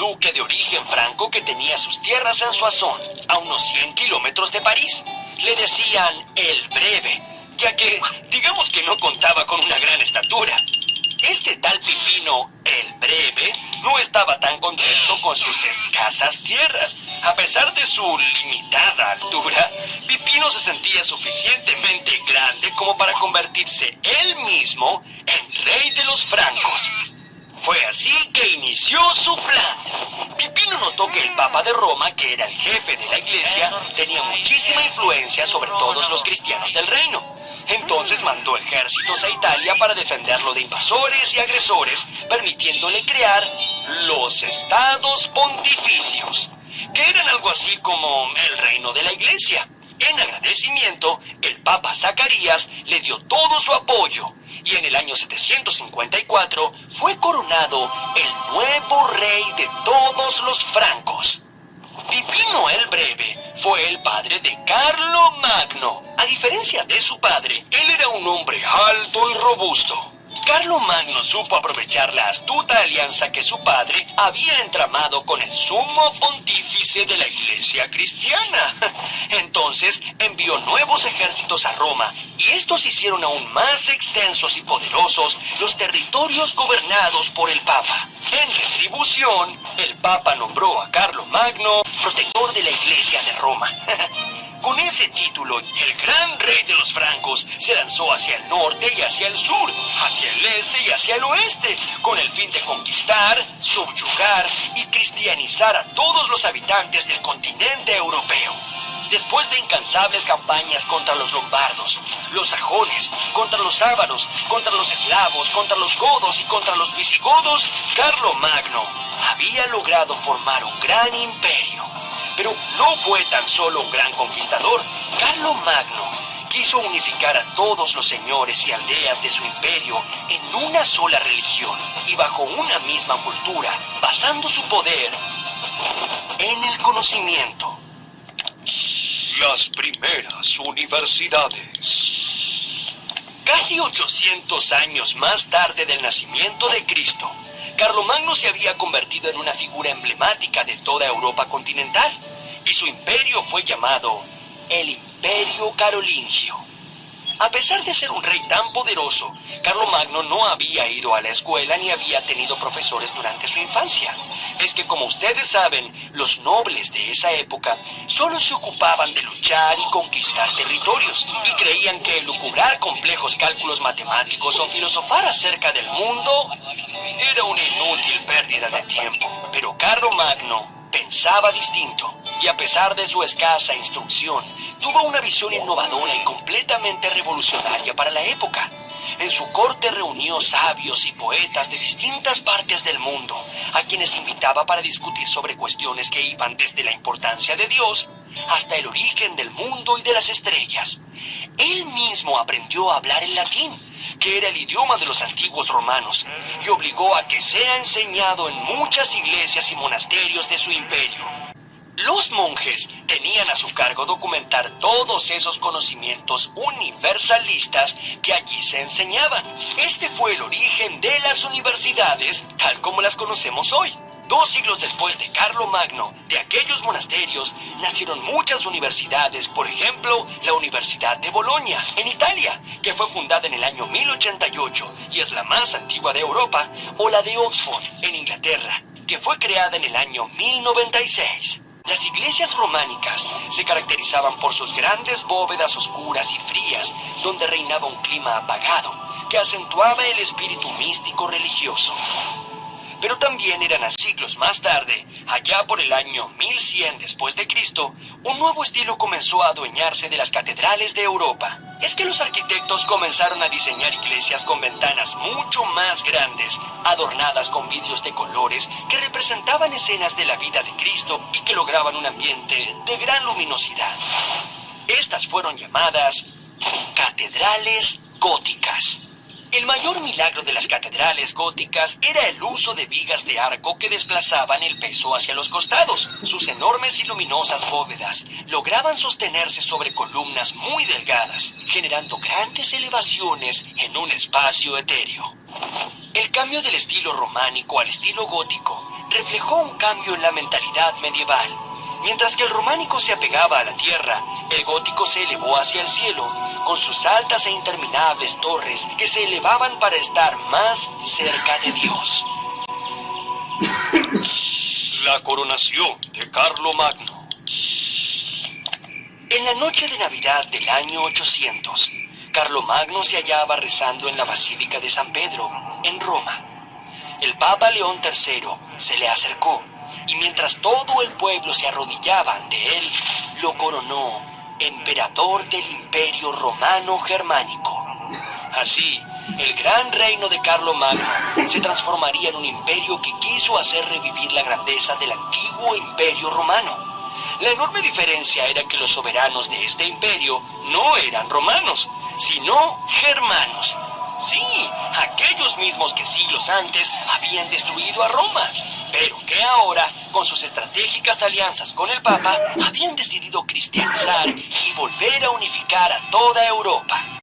duque de origen franco que tenía sus tierras en Soissons, a unos 100 kilómetros de París. Le decían el Breve, ya que, digamos que no contaba con una gran estatura. Este tal Pipino, el Breve, no estaba tan contento con sus escasas tierras. A pesar de su limitada altura, Pipino se sentía suficientemente grande como para convertirse él mismo en rey de los francos. Fue así que inició su plan. Pipino notó que el Papa de Roma, que era el jefe de la iglesia, tenía muchísima influencia sobre todos los cristianos del reino. Entonces mandó ejércitos a Italia para defenderlo de invasores y agresores, permitiéndole crear los estados pontificios, que eran algo así como el reino de la iglesia. En agradecimiento, el Papa Zacarías le dio todo su apoyo, y en el año 754 fue coronado el nuevo rey de todos los francos. Pipino el Breve fue el padre de Carlo Magno. A diferencia de su padre, él era un hombre alto y robusto. Carlo Magno supo aprovechar la astuta alianza que su padre había entramado con el sumo pontífice de la iglesia cristiana. Entonces envió nuevos ejércitos a Roma, y estos hicieron aún más extensos y poderosos los territorios gobernados por el Papa. En retribución, el Papa nombró a Carlo Magno protector de la iglesia de Roma. Con ese título, el gran rey de los francos se lanzó hacia el norte y hacia el sur, hacia el este y hacia el oeste, con el fin de conquistar, subyugar y cristianizar a todos los habitantes del continente europeo. Después de incansables campañas contra los lombardos, los sajones, contra los ávaros, contra los eslavos, contra los godos y contra los visigodos, Carlo Magno había logrado formar un gran imperio. Pero no fue tan solo un gran conquistador. Carlo Magno quiso unificar a todos los señores y aldeas de su imperio en una sola religión y bajo una misma cultura, basando su poder en el conocimiento. Las primeras universidades. Casi 800 años más tarde del nacimiento de Cristo, Carlomagno se había convertido en una figura emblemática de toda Europa continental, y su imperio fue llamado el Imperio Carolingio. A pesar de ser un rey tan poderoso, Carlomagno no había ido a la escuela ni había tenido profesores durante su infancia. Es que, como ustedes saben, los nobles de esa época solo se ocupaban de luchar y conquistar territorios, y creían que elucubrar complejos cálculos matemáticos o filosofar acerca del mundo era una inútil pérdida de tiempo. Pero Carlomagno pensaba distinto, y a pesar de su escasa instrucción, tuvo una visión innovadora y completamente revolucionaria para la época. En su corte reunió sabios y poetas de distintas partes del mundo, a quienes invitaba para discutir sobre cuestiones que iban desde la importancia de Dios hasta el origen del mundo y de las estrellas. Él mismo aprendió a hablar el latín, que era el idioma de los antiguos romanos, y obligó a que sea enseñado en muchas iglesias y monasterios de su imperio. Los monjes tenían a su cargo documentar todos esos conocimientos universalistas que allí se enseñaban. Este fue el origen de las universidades, tal como las conocemos hoy. 2 siglos después de Carlomagno, de aquellos monasterios, nacieron muchas universidades, por ejemplo, la Universidad de Bolonia, en Italia, que fue fundada en el año 1088 y es la más antigua de Europa, o la de Oxford, en Inglaterra, que fue creada en el año 1096. Las iglesias románicas se caracterizaban por sus grandes bóvedas oscuras y frías, donde reinaba un clima apagado, que acentuaba el espíritu místico religioso. Pero también eran a siglos más tarde, allá por el año 1100 después de Cristo, un nuevo estilo comenzó a adueñarse de las catedrales de Europa. Es que los arquitectos comenzaron a diseñar iglesias con ventanas mucho más grandes, adornadas con vidrios de colores que representaban escenas de la vida de Cristo y que lograban un ambiente de gran luminosidad. Estas fueron llamadas catedrales góticas. El mayor milagro de las catedrales góticas era el uso de vigas de arco que desplazaban el peso hacia los costados. Sus enormes y luminosas bóvedas lograban sostenerse sobre columnas muy delgadas, generando grandes elevaciones en un espacio etéreo. El cambio del estilo románico al estilo gótico reflejó un cambio en la mentalidad medieval. Mientras que el románico se apegaba a la tierra, el gótico se elevó hacia el cielo, con sus altas e interminables torres que se elevaban para estar más cerca de Dios. La coronación de Carlomagno. En la noche de Navidad del año 800, Carlomagno se hallaba rezando en la Basílica de San Pedro, en Roma. El Papa León III se le acercó y mientras todo el pueblo se arrodillaba ante él, lo coronó emperador del Imperio Romano Germánico. Así, el gran reino de Carlomagno se transformaría en un imperio que quiso hacer revivir la grandeza del antiguo Imperio Romano. La enorme diferencia era que los soberanos de este imperio no eran romanos, sino germanos. Sí, aquellos mismos que siglos antes habían destruido a Roma, pero que ahora, con sus estratégicas alianzas con el Papa, habían decidido cristianizar y volver a unificar a toda Europa.